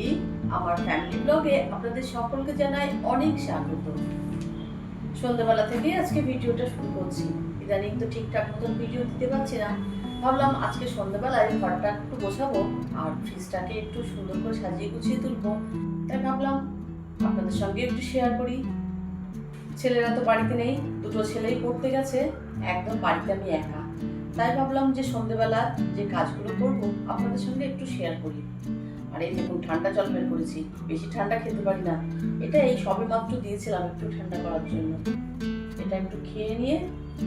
Daily আমার family ব্লগে আপনাদের সকলকে জানাই অনেক স্বাগত। সন্ধ্যাবেলা থেকে আজকে ভিডিওটা শুরু করছি। ইদানিং তো ঠিকঠাক মতন ভিডিও দিতে পারছি না। ভাবলাম আজকে সন্ধ্যাবেলায় ঘরটা একটু গোছাবো আর ফ্রিজটাকে একটু সুন্দর করে সাজিয়ে গুছিয়ে তুলবো। তাই ভাবলাম আপনাদের সঙ্গে একটু শেয়ার করি। ছেলেরা তো বাড়িতে নেই, দুটো ছেলেই পড়তে গেছে, একদম বাড়িতে আমি একা। তাই ভাবলাম যে সন্ধ্যেবেলা যে কাজগুলো করবো আপনাদের সঙ্গে একটু শেয়ার করি। আর এই দেখুন ঠান্ডা জল বের করেছি, বেশি ঠান্ডা খেতে পারি না। এটা এই সবে মাত্র দিয়েছিলাম একটু ঠান্ডা করার জন্য। এটা একটু খেয়ে নিয়ে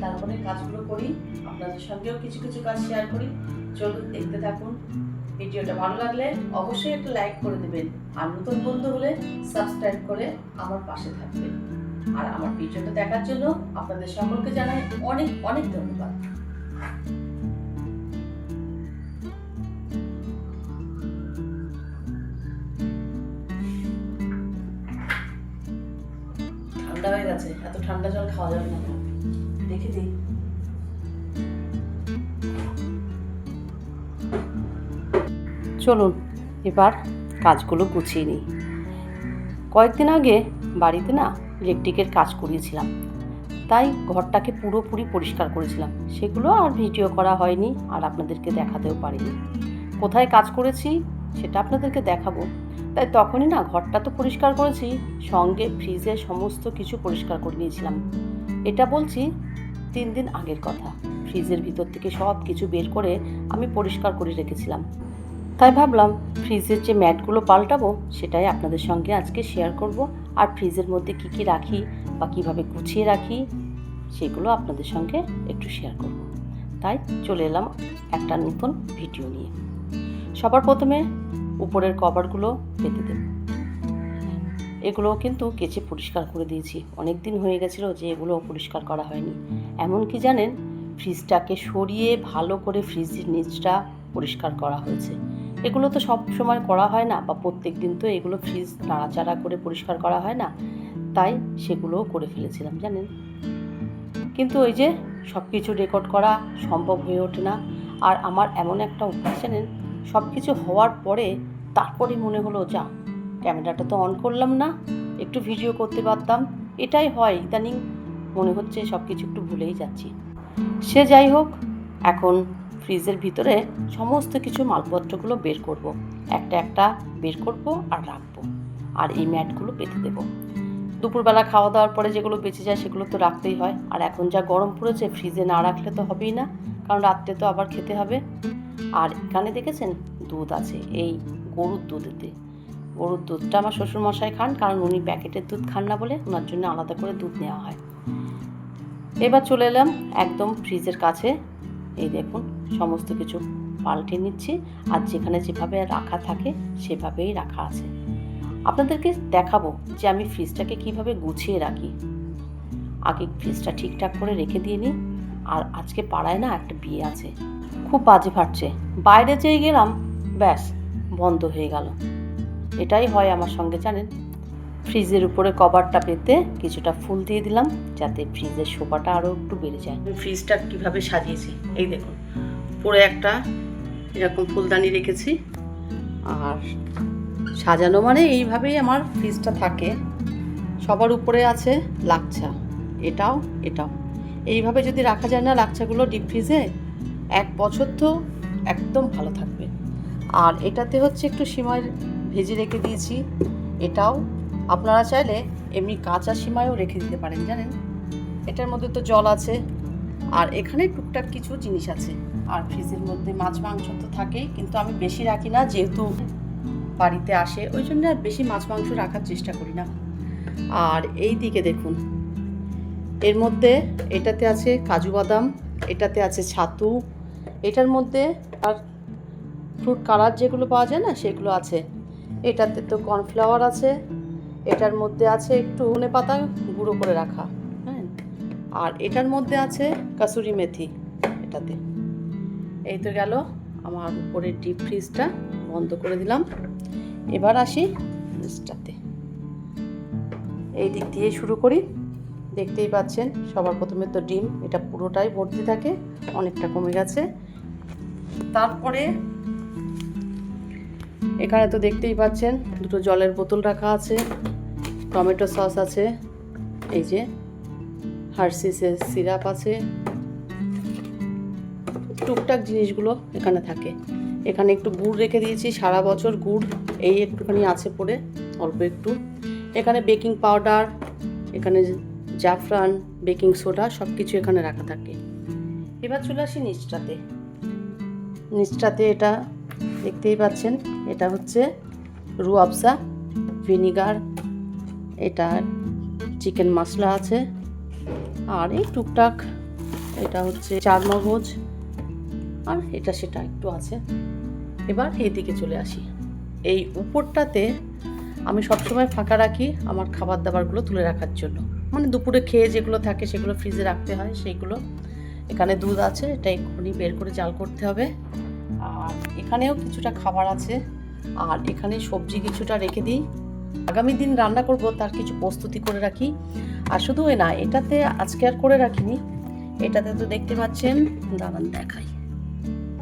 তারপরে কাজগুলো করি, আপনাদের সঙ্গেও কিছু কিছু কাজ শেয়ার করি। চলুন দেখতে থাকুন। ভিডিওটা ভালো লাগলে অবশ্যই একটা লাইক করে দেবেন, আর নতুন বন্ধু হলে সাবস্ক্রাইব করে আমার পাশে থাকবেন। আর আমার ভিডিওটা দেখার জন্য আপনাদের সকলকে জানাই অনেক অনেক ধন্যবাদ। ঠান্ডা হয়ে গেছে, এত ঠান্ডা জল খাওয়া যাবে না, দেখে দিই। চলুন এবার কাজগুলো গুছিয়ে নিই। কয়েকদিন আগে বাড়িতে না ইলেকট্রিকের কাজ করিয়েছিলাম, তাই ঘরটাকে পুরোপুরি পরিষ্কার করেছিলাম। সেগুলো আর ভিডিও করা হয়নি, আর আপনাদেরকে দেখাতেও পারিনি। কোথায় কাজ করেছি সেটা আপনাদেরকে দেখাবো। তাই তখনই না ঘরটা তো পরিষ্কার করেছি, সঙ্গে ফ্রিজের সমস্ত কিছু পরিষ্কার করে নিয়েছিলাম। এটা বলছি 3 দিন আগের কথা। ফ্রিজের ভিতর থেকে সব কিছু বের করে আমি পরিষ্কার করে রেখেছিলাম। তাই ভাবলাম ফ্রিজের যে ম্যাটগুলো পাল্টাবো সেটাই আপনাদের সঙ্গে আজকে শেয়ার করব। আর ফ্রিজের মধ্যে কী কী রাখি বা কীভাবে গুছিয়ে রাখি সেগুলো আপনাদের সঙ্গে একটু শেয়ার করব। তাই চলে এলাম একটা নতুন ভিডিও নিয়ে। সবার প্রথমে উপরের কভারগুলো পেতে দেব। এগুলো কিন্তু কেচে পরিষ্কার করে দিয়েছি। অনেক দিন হয়ে গেছিলো যে এগুলো পরিষ্কার করা হয়নি। এমনকি জানেন, ফ্রিজটাকে সরিয়ে ভালো করে ফ্রিজের নিচটা পরিষ্কার করা হয়েছে। এগুলো তো সব সময় করা হয় না, বা প্রত্যেক দিন তো এগুলো ফ্রিজ নাড়াচাড়া করে পরিষ্কার করা হয় না, তাই সেগুলোও করে ফেলেছিলাম জানেন। কিন্তু ওই যে সব কিছু রেকর্ড করা সম্ভব হয়ে ওঠে না। আর আমার এমন একটা অভ্যাস জানেন, সব কিছু হওয়ার পরে তারপরে মনে হলো যা ক্যামেরাটা তো অন করলাম না, একটু ভিডিও করতে পারতাম। এটাই হয় ইদানিং, মনে হচ্ছে সব কিছু একটু ভুলেই যাচ্ছি। সে যাই হোক, এখন ফ্রিজের ভিতরে সমস্ত কিছু মালপত্রগুলো বের করব, একটা একটা বের করব আর রাখবো। আর এই ম্যাটগুলো পেতে দেবো। দুপুরবেলা খাওয়া দাওয়ার পরে যেগুলো বেঁচে যায় সেগুলো তো রাখতেই হয়। আর এখন যা গরম পড়েছে, ফ্রিজে না রাখলে তো হবেই না, কারণ রাত্রে তো আবার খেতে হবে। আর এখানে দেখেছেন দুধ আছে, এই গরুর দুধেতে। গরুর দুধটা আমার শ্বশুরমশাই খান, কারণ উনি প্যাকেটের দুধ খান না বলে ওনার জন্য আলাদা করে দুধ নেওয়া হয়। এবার চলে এলাম একদম ফ্রিজের কাছে। এই দেখুন সমস্ত কিছু পাল্টে নিচ্ছি, আর যেখানে যেভাবে রাখা থাকে সেভাবেই রাখা আছে। আপনাদেরকে দেখাবো যে আমি ফ্রিজটাকে কিভাবে গুছিয়ে রাখি। আগে ফ্রিজটা ঠিকঠাক করে রেখে দিয়ে নিই। আর আজকে পাড়ায় না একটা বিয়ে আছে, খুব বাজে ফাটছে। বাইরে যেয়ে গেলাম, ব্যাস বন্ধ হয়ে গেল। এটাই হয় আমার সঙ্গে জানেন। ফ্রিজের উপরে কভারটা পেতে কিছুটা ফুল দিয়ে দিলাম, যাতে ফ্রিজের শোভাটা আরও একটু বেড়ে যায়। ফ্রিজটা কীভাবে সাজিয়েছি এই দেখুন, উপরে একটা এরকম ফুলদানি রেখেছি। আর সাজানো মানে এইভাবেই আমার ফ্রিজটা থাকে। সবার উপরে আছে লাচ্ছা, এটাও এটাও। এইভাবে যদি রাখা যায় না লাচ্ছাগুলো ডিপ ফ্রিজে, 1 বছর তো একদম ভালো থাকবে। আর এটাতে হচ্ছে একটু সিমাই ভেজে রেখে দিয়েছি। এটাও আপনারা চাইলে এমনি কাঁচা সিমাইও রেখে দিতে পারেন জানেন। এটার মধ্যে তো জল আছে, আর এখানে টুকটাক কিছু জিনিস আছে। আর ফ্রিজের মধ্যে মাছ মাংস তো থাকেই, কিন্তু আমি বেশি রাখি না, যেহেতু বাড়িতে আসে ওই জন্য আর বেশি মাছ মাংস রাখার চেষ্টা করি না। আর এই দিকে দেখুন, এর মধ্যে এটাতে আছে কাজু বাদাম, এটাতে আছে ছাতু, এটার মধ্যে আর ফ্রুট কালার যেগুলো পাওয়া যায় না সেগুলো আছে। এটাতে তো কর্নফ্লাওয়ার আছে, এটার মধ্যে আছে একটু ধনে পাতা গুঁড়ো করে রাখা, হ্যাঁ। আর এটার মধ্যে আছে কাসুরি মেথি এটাতে। এই তো গেল আমার উপরের ডিপ ফ্রিজটা, বন্ধ করে দিলাম। এবার আসি ফ্রিজটাতে, এই দিক দিয়ে শুরু করি। দেখতেই পাচ্ছেন সবার প্রথমে তো ডিম, এটা পুরোটাই ভর্তি থাকে, অনেকটা কমে গেছে। তারপরে এখানে তো দেখতেই পাচ্ছেন দুটো জলের বোতল রাখা আছে, টমেটো সস আছে, এই যে হার্সিসের সিরাপ আছে, টুকটাক জিনিসগুলো এখানে থাকে। এখানে একটু গুড় রেখে দিয়েছি, সারা বছর গুড় এই একটুখানি আছে পড়ে, অল্প একটু। এখানে বেকিং পাউডার, এখানে জাফরান, বেকিং সোডা সব কিছু এখানে রাখা থাকে। এবার চলে আসি নিচটাতে। নিচটাতে এটা দেখতেই পাচ্ছেন, এটা হচ্ছে রুয়াবজা ভিনিগার, এটা চিকেন মশলা আছে, আর এই টুকটাক এটা হচ্ছে চারমগজ, আর এটা সেটা একটু আছে। এবার এইদিকে চলে আসি। এই উপরটাতে আমি সবসময় ফাঁকা রাখি আমার খাবার দাবারগুলো তুলে রাখার জন্য, মানে দুপুরে খেয়ে যেগুলো থাকে সেগুলো ফ্রিজে রাখতে হয় সেইগুলো। এখানে দুধ আছে, এটা এক্ষুনি বের করে জাল করতে হবে। আর এখানেও কিছুটা খাবার আছে, আর এখানে সবজি কিছুটা রেখে দিই, আগামী দিন রান্না করব তার কিছু প্রস্তুতি করে রাখি। আর শুধু না, এটাতে আজকে আর করে রাখিনি, এটাতে তো দেখতে পাচ্ছেন, দাঁড়ান দেখাই,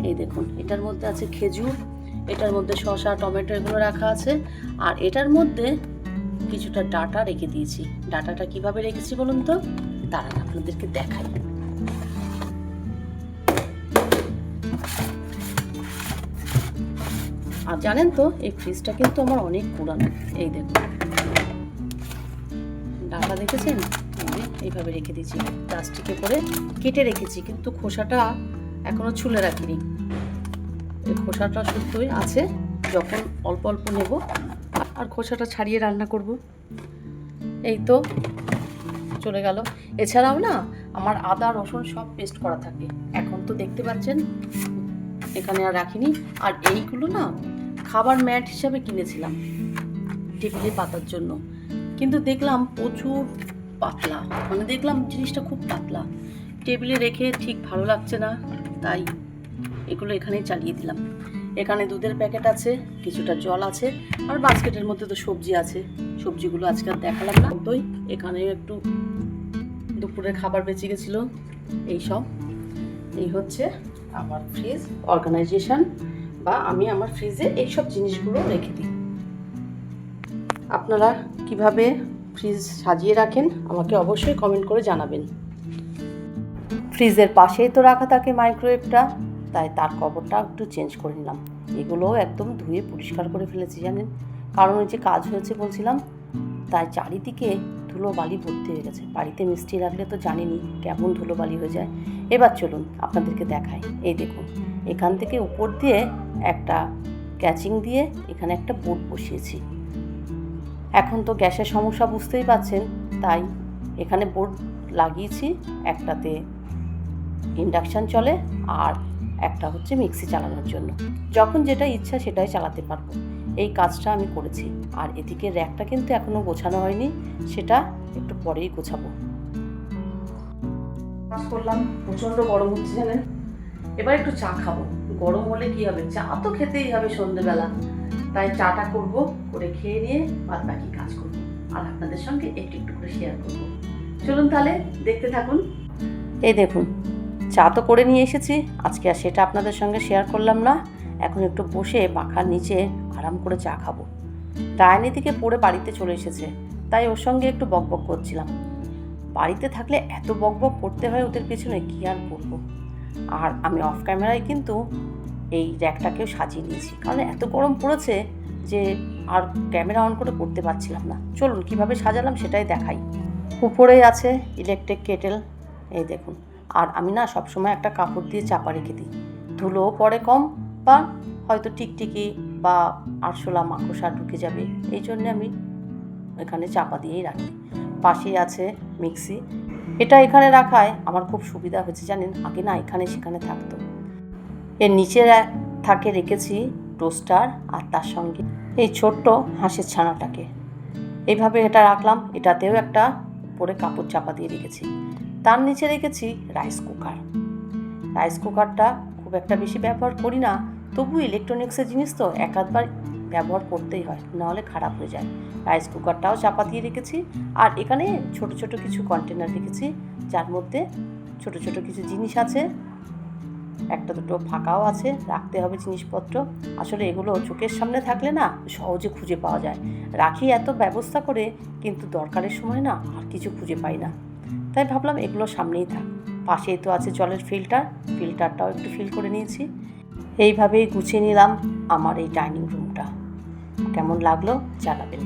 এই দেখুন এটার মধ্যে আছে খেজুর, এটার মধ্যে শসা টমেটো এগুলো রাখা আছে, আর এটার মধ্যে কিছুটা ডাটা রেখে দিয়েছি। ডাটাটা কিভাবে রেখেছি বলুন তো, দাঁড়ান আপনাদেরকে দেখাই। আর জানেন তো এই ফ্রিজটা কিন্তু আমার অনেক পুরানো। এই দেখুন ডাটা দেখেছেন, এইভাবে রেখে দিয়েছি, প্লাস্টিকে করে কেটে রেখেছি, কিন্তু খোসাটা এখনো ছুলে রাখিনি। এই খোসাটা শুদ্ধই আছে, যখন অল্প অল্প নেব আর খোসাটা ছাড়িয়ে রান্না করব। এই তো চলে গেল। এছাড়াও না আমার আদা রসুন সব পেস্ট করা থাকে, এখন তো দেখতে পাচ্ছেন এখানে আর রাখিনি। আর এইগুলো না খাবার ম্যাট হিসাবে কিনেছিলাম টেবিলে পাতার জন্য, কিন্তু দেখলাম প্রচুর পাতলা, মানে দেখলাম জিনিসটা খুব পাতলা, টেবিলে রেখে ঠিক ভালো লাগছে না, তাই এগুলো এখানেই চালিয়ে দিলাম। এখানে দুধের প্যাকেট আছে, কিছুটা জল আছে, আর বাস্কেটের মধ্যে তো সবজি আছে, সবজিগুলো আজকে আর দেখালাম না। দই, এখানেও একটু দুপুরের খাবার বেঁচে গেছিলো। এই হচ্ছে আমার ফ্রিজ অর্গানাইজেশন, বা আমি আমার ফ্রিজে এইসব জিনিসগুলো রেখে দিই। আপনারা কিভাবে ফ্রিজ সাজিয়ে রাখেন আমাকে অবশ্যই কমেন্ট করে জানাবেন। ফ্রিজের পাশেই তো রাখা থাকে মাইক্রোওয়েভটা, তাই তার কভারটা একটু চেঞ্জ করে নিলাম। এগুলো একদম ধুয়ে পরিষ্কার করে ফেলেছি জানেন, কারণ ওই যে কাজ হয়েছে বলছিলাম, তাই চারিদিকে ধুলো বালি ভর্তি হয়ে গেছে। বাড়িতে মিষ্টি রাখলে তো জানেনই কেমন ধুলো বালি হয়ে যায়। এবার চলুন আপনাদেরকে দেখাই। এই দেখুন এখান থেকে উপর দিয়ে একটা ক্যাচিং দিয়ে এখানে একটা বোর্ড বসিয়েছি। এখন তো গ্যাসের সমস্যা বুঝতেই পাচ্ছেন, তাই এখানে বোর্ড লাগিয়েছি, একটাতে ইন্ডাকশান চলে আর একটা হচ্ছে মিক্সি চালানোর জন্য, যখন যেটা ইচ্ছা সেটাই চালাতে পারবো। এই কাজটা আমি করেছি। আর এদিকে র্যাকটা কিন্তু এখনও গোছানো হয়নি, সেটা একটু পরেই গোছাবো। কাজ করলাম, প্রচণ্ড গরম হচ্ছে জানেন। এবার একটু চা খাবো, গরম হলে কি হবে, চা তো খেতেই হবে সন্ধ্যেবেলা, তাই চাটা করব, করে খেয়ে নিয়ে বাদ বাকি কাজ করবো, আর আপনাদের সঙ্গে একটু একটু করে শেয়ার করব। চলুন তাহলে দেখতে থাকুন। এই দেখুন চা তো করে নিয়ে এসেছি, আজকে আর সেটা আপনাদের সঙ্গে শেয়ার করলাম না। এখন একটু বসে পাখার নিচে আরাম করে চা খাবো। রায়নি থেকে পড়ে বাড়িতে চলে এসেছে, তাই ওর সঙ্গে একটু বকবক করছিলাম। বাড়িতে থাকলে এত বকবক করতে হয় ওদের পেছনে, কি আর করবো। আর আমি অফ ক্যামেরায় কিন্তু এই র্যাকটাকেও সাজিয়ে নিয়েছি, কারণ এত গরম পড়েছে যে আর ক্যামেরা অন করে করতে পারছিলাম না। চলুন কিভাবে সাজালাম সেটাই দেখাই। উপরেই আছে ইলেকট্রিক কেটেল, এই দেখুন। আর আমি না সবসময় একটা কাপড় দিয়ে চাপা রেখে দিই, ধুলোও পড়ে কম, বা হয়তো টিকটিকি বা আরশোলা মাকড়সা ঢুকে যাবে, এই জন্যে আমি এখানে চাপা দিয়েই রাখি। পাশেই আছে মিক্সি, এটা এখানে রাখায় আমার খুব সুবিধা হয়েছে জানেন, আগে না এখানে সেখানে থাকতো। এর নিচে থাকে রেখেছি টোস্টার, আর তার সঙ্গে এই ছোট্ট হাঁসের ছানাটাকে এইভাবে এটা রাখলাম। এটাতেও একটা উপরে কাপড় চাপা দিয়ে রেখেছি। তার নিচে রেখেছি রাইস কুকার। রাইস কুকারটা খুব একটা বেশি ব্যবহার করি না, তবু ইলেকট্রনিক্সের জিনিস তো এক আধবার ব্যবহার করতেই হয়, নাহলে খারাপ হয়ে যায়। রাইস কুকারটাও চাপা দিয়ে রেখেছি। আর এখানে ছোট ছোট কিছু কন্টেনার রেখেছি, যার মধ্যে ছোট ছোট কিছু জিনিস আছে, একটা দুটো ফাঁকাও আছে, রাখতে হবে জিনিসপত্র। আসলে এগুলো চোখের সামনে থাকলে না সহজে খুঁজে পাওয়া যায়। রাখি এত ব্যবস্থা করে, কিন্তু দরকারের সময় না আর কিছু খুঁজে পাই না। তাই ভাবলাম এগুলো সামনেই থাক। পাশেই তো আছে জলের ফিল্টারটাও একটু ফিল করে নিয়েছি। এইভাবেই গুছিয়ে নিলাম আমার এই ডাইনিং রুমটা। কেমন লাগলো জানাবেন।